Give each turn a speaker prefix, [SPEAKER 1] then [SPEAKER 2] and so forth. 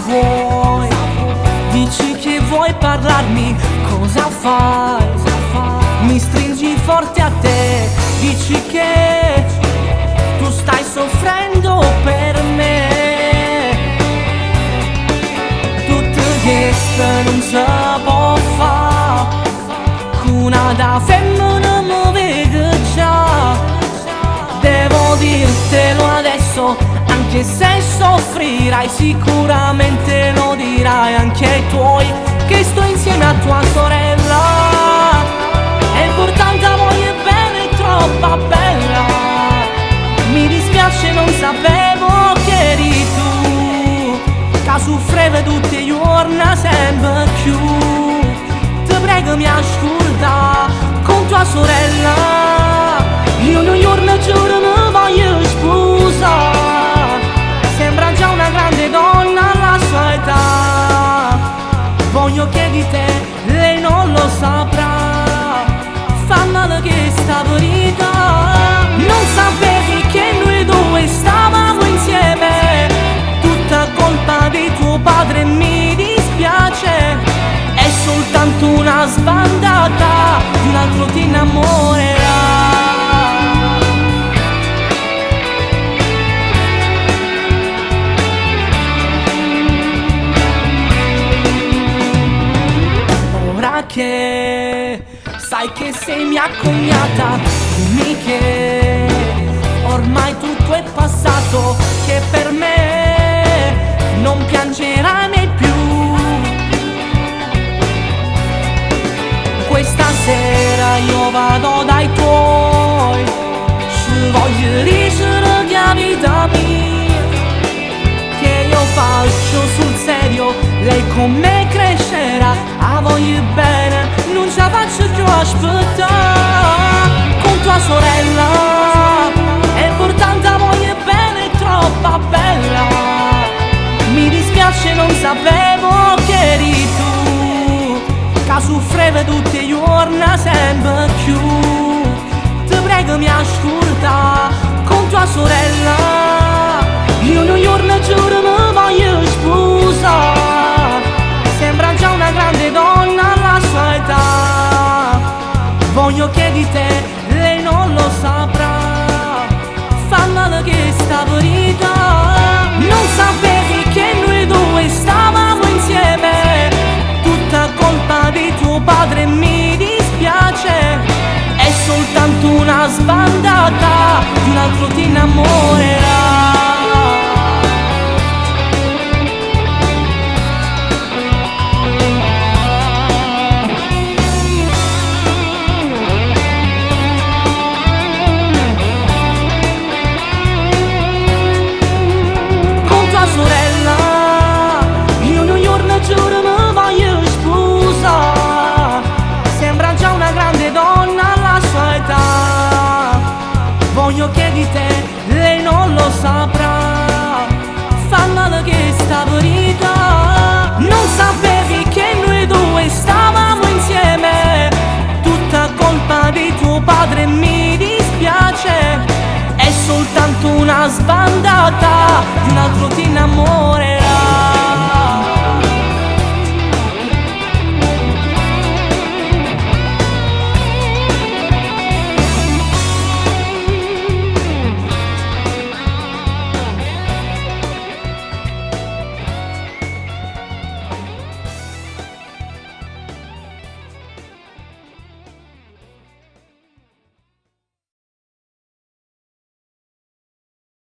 [SPEAKER 1] vuoi? Dici che vuoi parlarmi, cosa fai? Mi stringi forte a te, dici che tu stai soffrendo per me. Tutto questo non si può fare, una da femmina mi vedo già. Devo dirtelo adesso, anche se soffrirai, sicuramente lo dirai anche ai tuoi, che sto insieme a tua sorella. È importante, voglio bene, è troppo bella. Mi dispiace, non sapevo che eri tu, che soffreva tutti i giorni sempre più. Ti prego mi ascolta con tua sorella, io un giorno giuro mi voglio sposare. Sembra già una grande donna alla sua età, voglio che di te lei non lo saprà. Fa male che sta verità, non sapevi che noi due stavamo insieme, tutta colpa di tuo padre, mi dispiace. È soltanto una sbandata, di un altro ti innamorerà. Ora che sai che sei mia cognata, dimmi che ormai tutto è passato, che per me non piangerai mai più. Questa sera io vado dai tuoi, ci voglio dicere che la vita mia, che io faccio sul serio, lei con me crescerà. A voglio bene, non ce la faccio più aspettare. Con tua sorella è importante, a voglio bene, è troppo bella. Mi dispiace, non sapevo che eri tu, che soffreva tutti i giorni sempre più. Ti prego mi ascolta con tua sorella, io un giorno giuro mi voglio sposare. Sembra già una grande donna alla sua età, voglio che di te lei non lo saprà. Fa male che sta verità, non sapevi che noi due stavamo insieme, tutta colpa di tuo padre, mi dispiace. È soltanto una sbandata, di un altro ti innamorerà. Voglio che di te lei non lo saprà. Fa male che sta verità, non sapevi che noi due stavamo insieme, tutta colpa di tuo padre, mi dispiace. È soltanto una sbandata, di un altro ti innamora.